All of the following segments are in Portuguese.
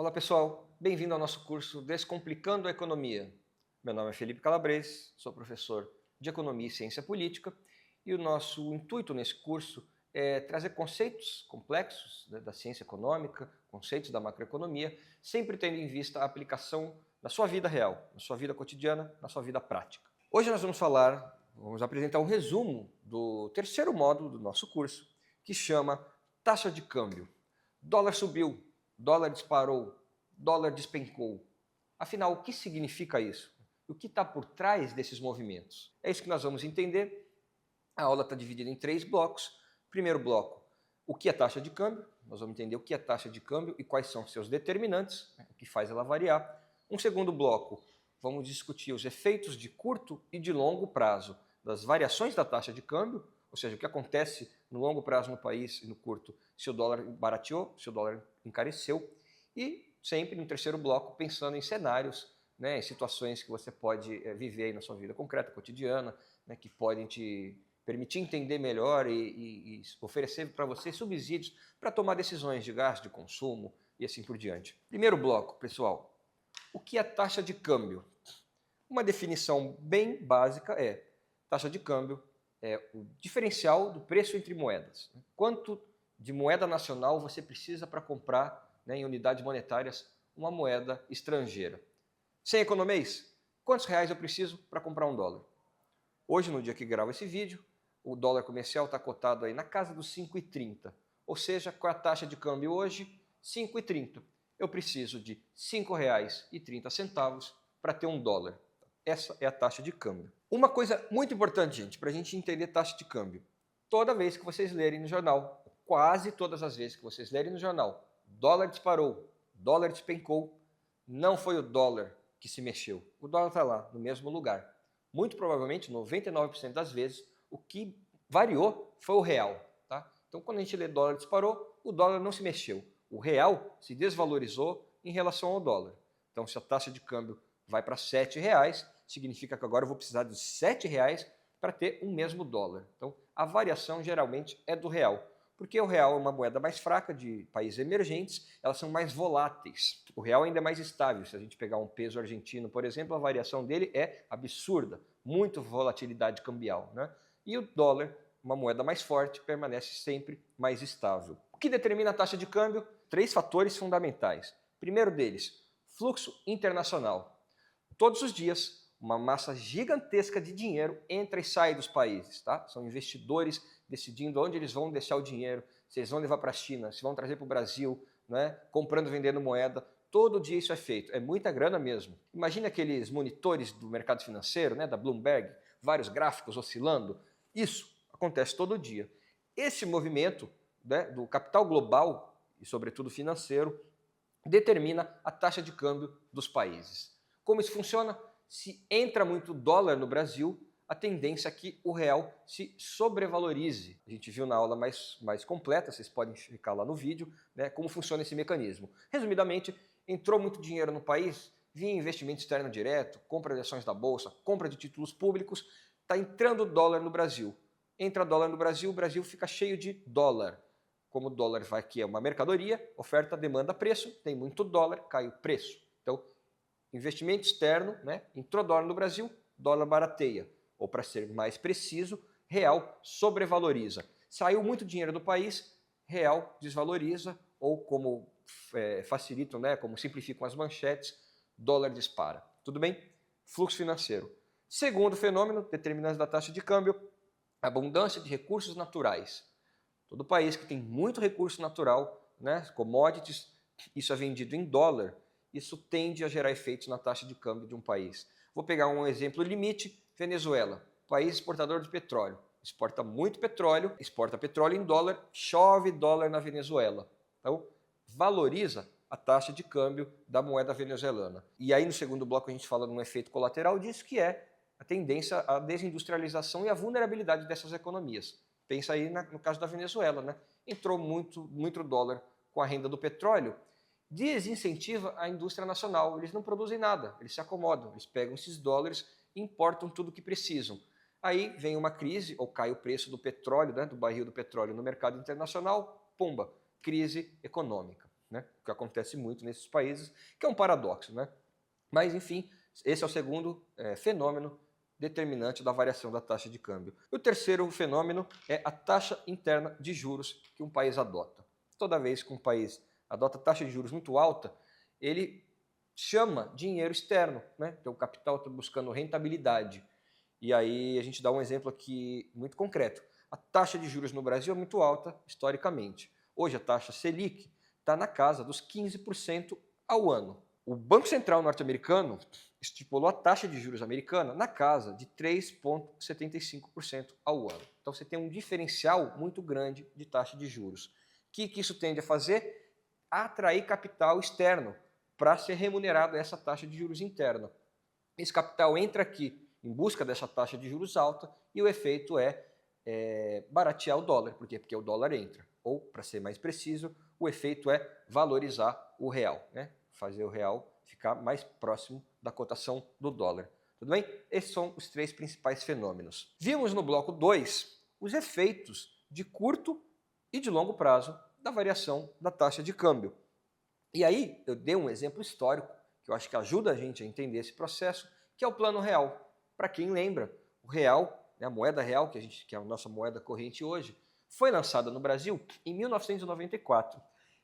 Olá pessoal, bem-vindo ao nosso curso Descomplicando a Economia. Meu nome é Felipe Calabres, sou professor de Economia e Ciência Política e o nosso intuito nesse curso é trazer conceitos complexos da ciência econômica, conceitos da macroeconomia, sempre tendo em vista a aplicação na sua vida real, na sua vida cotidiana, na sua vida prática. Hoje nós vamos apresentar um resumo do terceiro módulo do nosso curso, que chama Taxa de Câmbio. Dólar subiu, dólar disparou, dólar despencou. Afinal, o que significa isso? O que está por trás desses movimentos? É isso que nós vamos entender. A aula está dividida em 3 blocos. Primeiro bloco, o que é taxa de câmbio? Nós vamos entender o que é taxa de câmbio e quais são seus determinantes, o que faz ela variar. Um segundo bloco, vamos discutir os efeitos de curto e de longo prazo das variações da taxa de câmbio, ou seja, o que acontece no longo prazo no país e no curto, se o dólar barateou, se o dólar encareceu. E sempre no terceiro bloco, pensando em cenários, em situações que você pode viver aí na sua vida concreta, cotidiana, que podem te permitir entender melhor e oferecer para você subsídios para tomar decisões de gasto, de consumo e assim por diante. Primeiro bloco, pessoal, o que é taxa de câmbio? Uma definição bem básica é: taxa de câmbio é o diferencial do preço entre moedas. Quanto de moeda nacional você precisa para comprar, em unidades monetárias, uma moeda estrangeira. Sem economês, quantos reais eu preciso para comprar um dólar? Hoje, no dia que gravo esse vídeo, o dólar comercial está cotado aí na casa dos 5,30. Ou seja, qual é a taxa de câmbio hoje? 5,30. Eu preciso de R$ 5,30 para ter um dólar. Essa é a taxa de câmbio. Uma coisa muito importante, gente, para a gente entender taxa de câmbio. Toda vez que vocês lerem no jornal, quase todas as vezes que vocês lerem no jornal, dólar disparou, dólar despencou, não foi o dólar que se mexeu. O dólar está lá, no mesmo lugar. Muito provavelmente, 99% das vezes, o que variou foi o real. Tá? Então, quando a gente lê dólar disparou, o dólar não se mexeu. O real se desvalorizou em relação ao dólar. Então, se a taxa de câmbio vai para R$ 7,00, significa que agora eu vou precisar de R$ 7,00 para ter o mesmo dólar. Então, a variação geralmente é do real, porque o real é uma moeda mais fraca de países emergentes, elas são mais voláteis. O real ainda é mais estável. Se a gente pegar um peso argentino, por exemplo, a variação dele é absurda, muito volatilidade cambial. E o dólar, uma moeda mais forte, permanece sempre mais estável. O que determina a taxa de câmbio? 3 fatores fundamentais. Primeiro deles, fluxo internacional. Todos os dias, uma massa gigantesca de dinheiro entra e sai dos países. Tá? São investidores decidindo onde eles vão deixar o dinheiro, se eles vão levar para a China, se vão trazer para o Brasil, comprando e vendendo moeda. Todo dia isso é feito, é muita grana mesmo. Imagina aqueles monitores do mercado financeiro, da Bloomberg, vários gráficos oscilando. Isso acontece todo dia. Esse movimento do capital global, e sobretudo financeiro, determina a taxa de câmbio dos países. Como isso funciona? Se entra muito dólar no Brasil, a tendência é que o real se sobrevalorize. A gente viu na aula mais completa, vocês podem ficar lá no vídeo, como funciona esse mecanismo. Resumidamente, entrou muito dinheiro no país, via investimento externo direto, compra de ações da Bolsa, compra de títulos públicos, está entrando dólar no Brasil. Entra dólar no Brasil, o Brasil fica cheio de dólar. Como o dólar vai que é uma mercadoria, oferta, demanda, preço, tem muito dólar, cai o preço. Então, investimento externo, entrou dólar no Brasil, dólar barateia. Ou, para ser mais preciso, real sobrevaloriza. Saiu muito dinheiro do país, real desvaloriza, ou como facilitam, como simplificam as manchetes, dólar dispara. Tudo bem? Fluxo financeiro. Segundo fenômeno, determinante da taxa de câmbio, abundância de recursos naturais. Todo país que tem muito recurso natural, commodities, isso é vendido em dólar, isso tende a gerar efeitos na taxa de câmbio de um país. Vou pegar um exemplo limite, Venezuela, país exportador de petróleo. Exporta muito petróleo, exporta petróleo em dólar, chove dólar na Venezuela. Então, valoriza a taxa de câmbio da moeda venezuelana. E aí no segundo bloco a gente fala de um efeito colateral disso, que é a tendência à desindustrialização e à vulnerabilidade dessas economias. Pensa aí no caso da Venezuela, entrou muito dólar com a renda do petróleo, desincentiva a indústria nacional, eles não produzem nada, eles se acomodam, eles pegam esses dólares e importam tudo o que precisam. Aí vem uma crise, ou cai o preço do petróleo, do barril do petróleo no mercado internacional, pumba, crise econômica. né? O que acontece muito nesses países, que é um paradoxo, né? Mas, enfim, esse é o segundo fenômeno determinante da variação da taxa de câmbio. E o terceiro fenômeno é a taxa interna de juros que um país adota. Toda vez que um país adota taxa de juros muito alta, ele chama dinheiro externo, né? Então o capital está buscando rentabilidade. E aí a gente dá um exemplo aqui muito concreto. A taxa de juros no Brasil é muito alta historicamente. Hoje a taxa Selic está na casa dos 15% ao ano. O Banco Central norte-americano estipulou a taxa de juros americana na casa de 3,75% ao ano. Então você tem um diferencial muito grande de taxa de juros. O que isso tende a fazer? Atrair capital externo para ser remunerado a essa taxa de juros interna. Esse capital entra aqui em busca dessa taxa de juros alta e o efeito é baratear o dólar. Por quê? Porque o dólar entra. Ou, para ser mais preciso, o efeito é valorizar o real, né? Fazer o real ficar mais próximo da cotação do dólar. Tudo bem? Esses são os três principais fenômenos. Vimos no bloco 2 os efeitos de curto e de longo prazo da variação da taxa de câmbio. E aí eu dei um exemplo histórico que eu acho que ajuda a gente a entender esse processo, que é o Plano Real. Para quem lembra, o real, né, a moeda real, que é a nossa moeda corrente hoje, foi lançada no Brasil em 1994.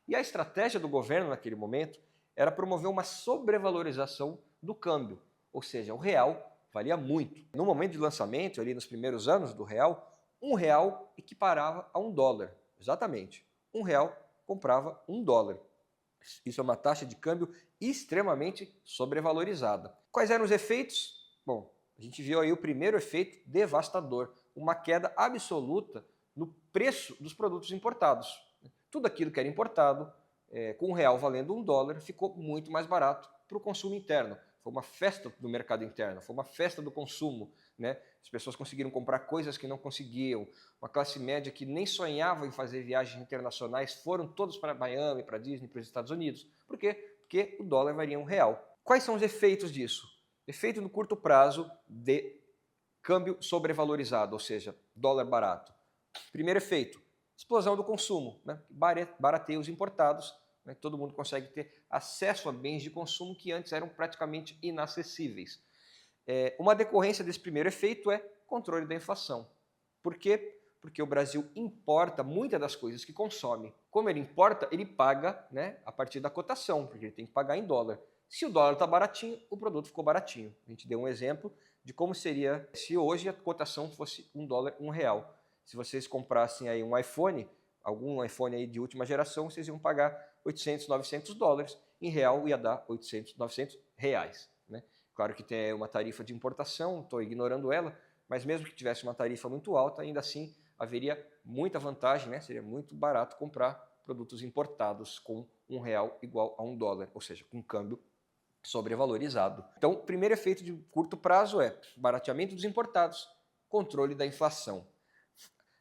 E a estratégia do governo naquele momento era promover uma sobrevalorização do câmbio, ou seja, o real valia muito. No momento de lançamento, ali nos primeiros anos do real, R$1 equiparava a $1. Exatamente. R$1 comprava $1. Isso é uma taxa de câmbio extremamente sobrevalorizada. Quais eram os efeitos? Bom, a gente viu aí o primeiro efeito devastador, uma queda absoluta no preço dos produtos importados. Tudo aquilo que era importado, com o real valendo $1, ficou muito mais barato para o consumo interno. Foi uma festa do mercado interno, foi uma festa do consumo, né? As pessoas conseguiram comprar coisas que não conseguiam. Uma classe média que nem sonhava em fazer viagens internacionais foram todos para Miami, para Disney, para os Estados Unidos. Por quê? Porque o dólar valia R$1. Quais são os efeitos disso? Efeito no curto prazo de câmbio sobrevalorizado, ou seja, dólar barato. Primeiro efeito, explosão do consumo, né? Barateia os importados. Todo mundo consegue ter acesso a bens de consumo que antes eram praticamente inacessíveis. Uma decorrência desse primeiro efeito é controle da inflação. Por quê? Porque o Brasil importa muitas das coisas que consome. Como ele importa, ele paga, né, a partir da cotação, porque ele tem que pagar em dólar. Se o dólar está baratinho, o produto ficou baratinho. A gente deu um exemplo de como seria se hoje a cotação fosse $1, R$1. Se vocês comprassem aí um iPhone, algum iPhone aí de última geração, vocês iam pagar $800, $900, em real ia dar 800, R$900. Né? Claro que tem uma tarifa de importação, estou ignorando ela, mas mesmo que tivesse uma tarifa muito alta, ainda assim haveria muita vantagem, né? Seria muito barato comprar produtos importados com R$1 igual a $1, ou seja, com câmbio sobrevalorizado. Então, o primeiro efeito de curto prazo é barateamento dos importados, controle da inflação.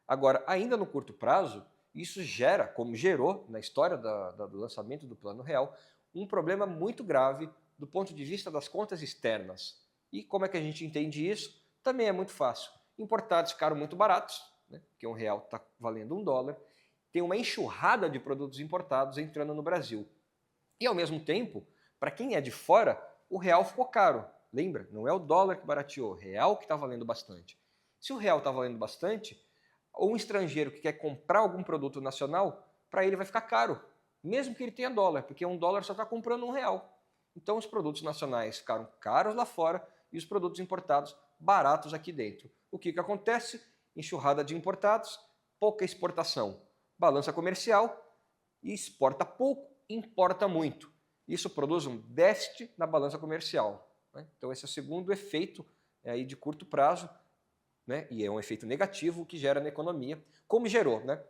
Agora, ainda no curto prazo, isso gera, como gerou na história do lançamento do Plano Real, um problema muito grave do ponto de vista das contas externas. E como é que a gente entende isso? Também é muito fácil. Importados ficaram muito baratos, né? Porque R$1 está valendo $1. Tem uma enxurrada de produtos importados entrando no Brasil. E, ao mesmo tempo, para quem é de fora, o real ficou caro. Lembra? Não é o dólar que barateou, o real que está valendo bastante. Se o real está valendo bastante, ou um estrangeiro que quer comprar algum produto nacional, para ele vai ficar caro, mesmo que ele tenha dólar, porque $1 só está comprando R$1. Então os produtos nacionais ficaram caros lá fora e os produtos importados baratos aqui dentro. O que acontece? Enxurrada de importados, pouca exportação. Balança comercial, exporta pouco, importa muito. Isso produz um déficit na balança comercial. Né? Então esse é o segundo efeito aí de curto prazo, né? E é um efeito negativo que gera na economia. Como gerou? Né?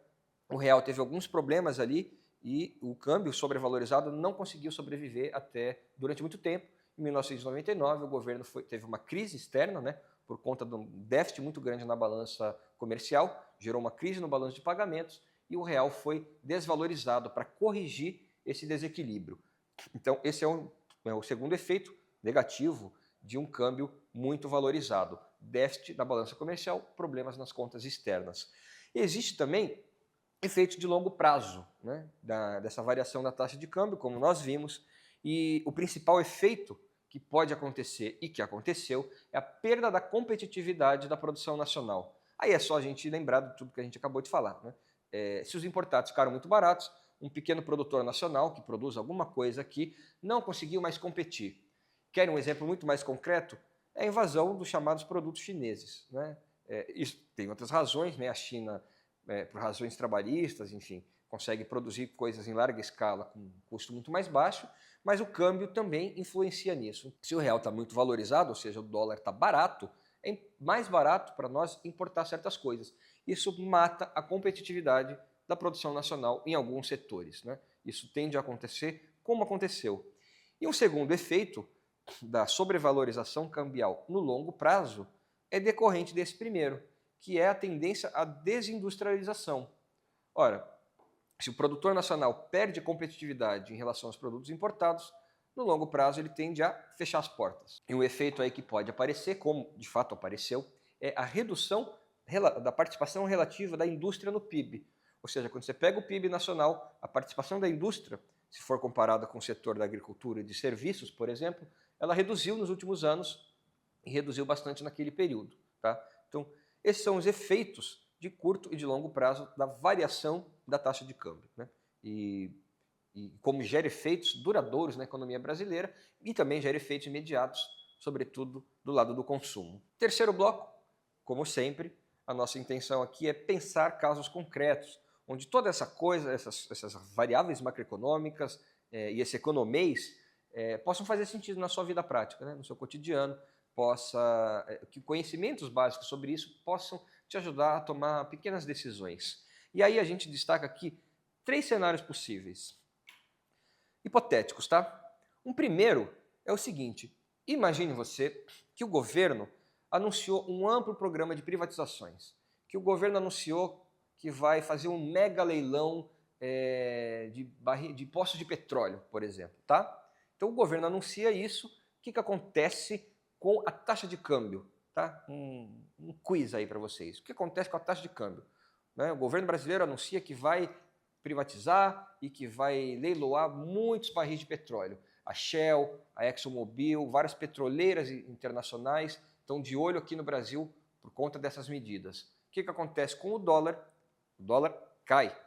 O real teve alguns problemas ali e o câmbio sobrevalorizado não conseguiu sobreviver durante muito tempo. Em 1999, o governo teve uma crise externa, né? Por conta de um déficit muito grande na balança comercial, gerou uma crise no balanço de pagamentos e o real foi desvalorizado para corrigir esse desequilíbrio. Então, esse é o segundo efeito negativo de um câmbio muito valorizado. Déficit na balança comercial, problemas nas contas externas. Existe também efeitos de longo prazo, né, dessa variação da taxa de câmbio, como nós vimos, e o principal efeito que pode acontecer e que aconteceu é a perda da competitividade da produção nacional. Aí é só a gente lembrar de tudo que a gente acabou de falar, né? Se os importados ficaram muito baratos, um pequeno produtor nacional que produz alguma coisa aqui não conseguiu mais competir. Quer um exemplo muito mais concreto? É a invasão dos chamados produtos chineses, né? Isso tem outras razões, né? A China, por razões trabalhistas, enfim, consegue produzir coisas em larga escala com um custo muito mais baixo, mas o câmbio também influencia nisso. Se o real está muito valorizado, ou seja, o dólar está barato, é mais barato para nós importar certas coisas. Isso mata a competitividade da produção nacional em alguns setores, né? Isso tende a acontecer como aconteceu. E um segundo efeito da sobrevalorização cambial no longo prazo é decorrente desse primeiro, que é a tendência à desindustrialização. Ora, se o produtor nacional perde competitividade em relação aos produtos importados, no longo prazo ele tende a fechar as portas. E um efeito aí que pode aparecer, como de fato apareceu, é a redução da participação relativa da indústria no PIB. Ou seja, quando você pega o PIB nacional, a participação da indústria, se for comparada com o setor da agricultura e de serviços, por exemplo, ela reduziu nos últimos anos e reduziu bastante naquele período. Tá? Então, esses são os efeitos de curto e de longo prazo da variação da taxa de câmbio, né? E como gera efeitos duradouros na economia brasileira e também gera efeitos imediatos, sobretudo do lado do consumo. Terceiro bloco, como sempre, a nossa intenção aqui é pensar casos concretos, onde toda essa coisa, essas variáveis macroeconômicas e esse economês possam fazer sentido na sua vida prática, né? No seu cotidiano, que conhecimentos básicos sobre isso possam te ajudar a tomar pequenas decisões. E aí a gente destaca aqui 3 cenários possíveis, hipotéticos, tá? Um primeiro é o seguinte: imagine você que o governo anunciou um amplo programa de privatizações, que o governo anunciou que vai fazer um mega leilão de poços de petróleo, por exemplo, tá? Então o governo anuncia isso, o que acontece com a taxa de câmbio? Tá? Um quiz aí para vocês. O que acontece com a taxa de câmbio? Né? O governo brasileiro anuncia que vai privatizar e que vai leiloar muitos barris de petróleo. A Shell, a ExxonMobil, várias petroleiras internacionais estão de olho aqui no Brasil por conta dessas medidas. O que acontece com o dólar? O dólar cai.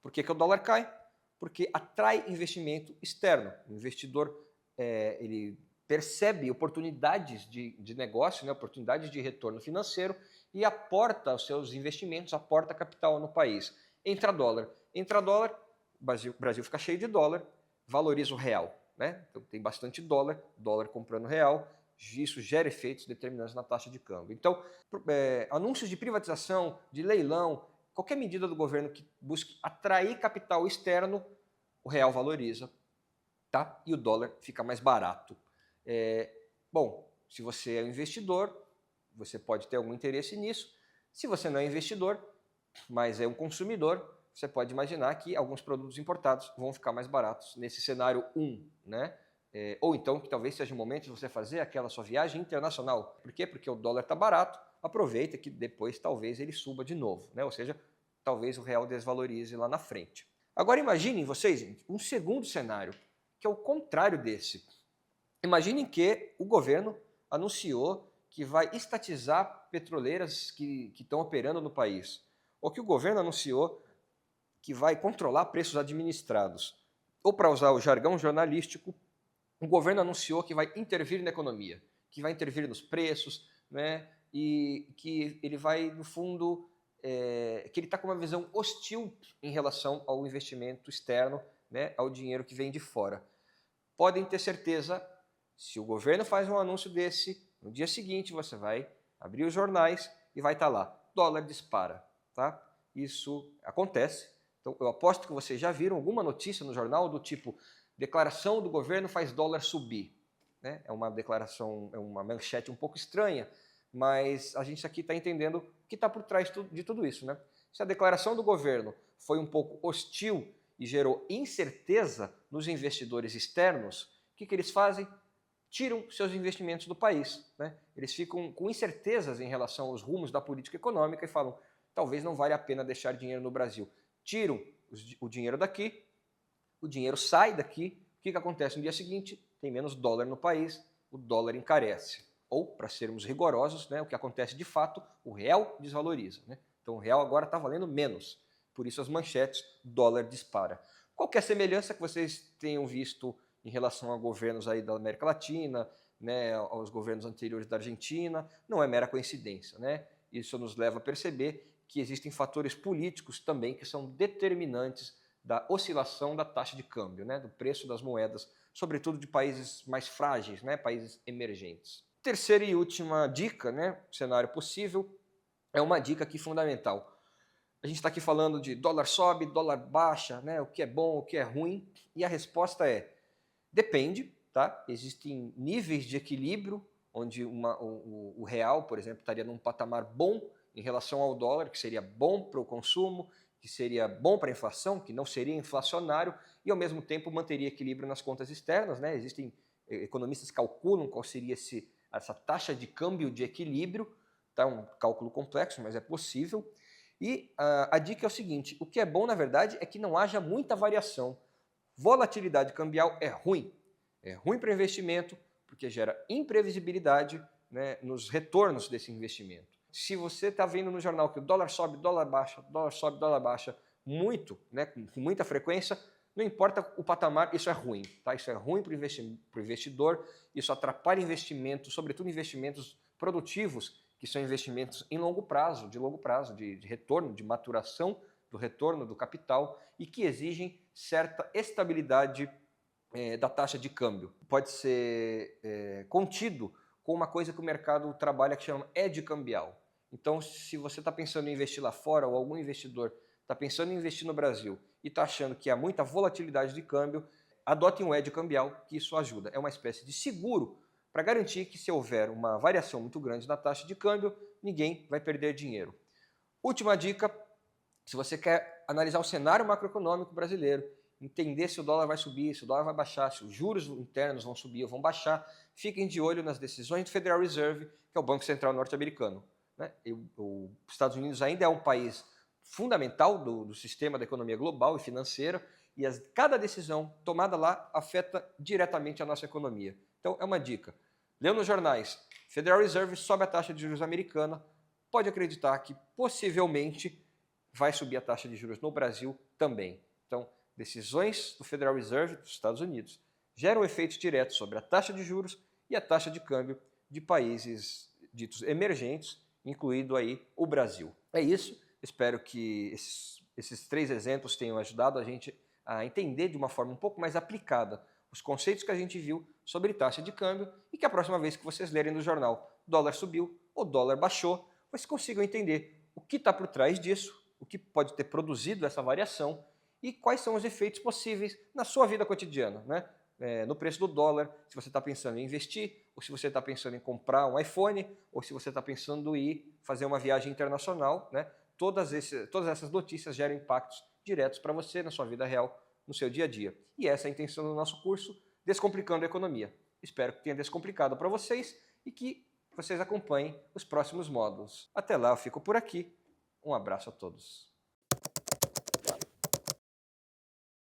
Por que o dólar cai? Porque atrai investimento externo. O investidor ele percebe oportunidades de negócio, né, oportunidades de retorno financeiro e aporta os seus investimentos, aporta capital no país. Entra dólar, o Brasil fica cheio de dólar, valoriza o real, né? Então tem bastante dólar comprando real, isso gera efeitos determinantes na taxa de câmbio. Então, anúncios de privatização, de leilão, qualquer medida do governo que busque atrair capital externo, o real valoriza, tá? E o dólar fica mais barato. Bom, se você é um investidor, você pode ter algum interesse nisso. Se você não é investidor, mas é um consumidor, você pode imaginar que alguns produtos importados vão ficar mais baratos nesse cenário 1, né? Ou então que talvez seja o momento de você fazer aquela sua viagem internacional. Por quê? Porque o dólar está barato, aproveita que depois talvez ele suba de novo, né? Ou seja, talvez o real desvalorize lá na frente. Agora imaginem vocês, gente, um segundo cenário, que é o contrário desse. Imaginem que o governo anunciou que vai estatizar petroleiras que estão operando no país, ou que o governo anunciou que vai controlar preços administrados. Ou, para usar o jargão jornalístico, o governo anunciou que vai intervir na economia, que vai intervir nos preços, né? E que ele vai, no fundo, que ele está com uma visão hostil em relação ao investimento externo, né? Ao dinheiro que vem de fora. Podem ter certeza, se o governo faz um anúncio desse, no dia seguinte você vai abrir os jornais e vai estar lá, dólar dispara, tá? Isso acontece. Então eu aposto que vocês já viram alguma notícia no jornal do tipo: declaração do governo faz dólar subir, né? É uma declaração, é uma manchete um pouco estranha, mas a gente aqui está entendendo o que está por trás de tudo isso, né? Se a declaração do governo foi um pouco hostil e gerou incerteza nos investidores externos, o que eles fazem? Tiram seus investimentos do país, né? Eles ficam com incertezas em relação aos rumos da política econômica e falam: talvez não valha a pena deixar dinheiro no Brasil. tiram o dinheiro daqui, o dinheiro sai daqui, o que acontece no dia seguinte? Tem menos dólar no país, o dólar encarece. Ou, para sermos rigorosos, né, o que acontece de fato, o real desvaloriza. Né? Então o real agora está valendo menos, por isso as manchetes, dólar dispara. Qualquer semelhança que vocês tenham visto em relação a governos aí da América Latina, né, aos governos anteriores da Argentina, não é mera coincidência. Né? Isso nos leva a perceber que existem fatores políticos também que são determinantes da oscilação da taxa de câmbio, né, do preço das moedas, sobretudo de países mais frágeis, né, países emergentes. Terceira e última dica, né, cenário possível, é uma dica aqui fundamental. A gente está aqui falando de dólar sobe, dólar baixa, né, o que é bom, o que é ruim, e a resposta é, depende, tá? Existem níveis de equilíbrio, onde o real, por exemplo, estaria num patamar bom em relação ao dólar, que seria bom para o consumo, que seria bom para a inflação, que não seria inflacionário, e ao mesmo tempo manteria equilíbrio nas contas externas. Né? Existem economistas que calculam qual seria essa taxa de câmbio de equilíbrio, tá? Um cálculo complexo, mas é possível. E a dica é o seguinte, o que é bom na verdade é que não haja muita variação. Volatilidade cambial é ruim para investimento, porque gera imprevisibilidade, né, nos retornos desse investimento. Se você está vendo no jornal que o dólar sobe, dólar baixa, dólar sobe, dólar baixa, muito, né, com muita frequência, não importa o patamar, isso é ruim. Tá? Isso é ruim para o investidor, isso atrapalha investimentos, sobretudo investimentos produtivos, que são investimentos em longo prazo, de retorno, de maturação do retorno do capital e que exigem certa estabilidade da taxa de câmbio. Pode ser contido com uma coisa que o mercado trabalha que chama hedge cambial. Então, se você está pensando em investir lá fora ou algum investidor está pensando em investir no Brasil e está achando que há muita volatilidade de câmbio, adote um hedge cambial, que isso ajuda. É uma espécie de seguro para garantir que se houver uma variação muito grande na taxa de câmbio, ninguém vai perder dinheiro. Última dica, se você quer analisar o cenário macroeconômico brasileiro, entender se o dólar vai subir, se o dólar vai baixar, se os juros internos vão subir ou vão baixar, fiquem de olho nas decisões do Federal Reserve, que é o Banco Central norte-americano. Né? Os Estados Unidos ainda é um país fundamental do sistema da economia global e financeira, e cada decisão tomada lá afeta diretamente a nossa economia. Então é uma dica. Leu nos jornais, Federal Reserve sobe a taxa de juros americana, pode acreditar que possivelmente vai subir a taxa de juros no Brasil também. Então, decisões do Federal Reserve dos Estados Unidos geram efeitos diretos sobre a taxa de juros e a taxa de câmbio de países ditos emergentes, incluído aí o Brasil. É isso, espero que esses 3 exemplos tenham ajudado a gente a entender de uma forma um pouco mais aplicada os conceitos que a gente viu sobre taxa de câmbio e que a próxima vez que vocês lerem no jornal dólar subiu ou dólar baixou, vocês consigam entender o que está por trás disso, o que pode ter produzido essa variação e quais são os efeitos possíveis na sua vida cotidiana, né? No preço do dólar, se você está pensando em investir, ou se você está pensando em comprar um iPhone, ou se você está pensando em ir fazer uma viagem internacional, né? Todas essas notícias geram impactos diretos para você na sua vida real, no seu dia a dia. E essa é a intenção do nosso curso, Descomplicando a Economia. Espero que tenha descomplicado para vocês e que vocês acompanhem os próximos módulos. Até lá, eu fico por aqui. Um abraço a todos.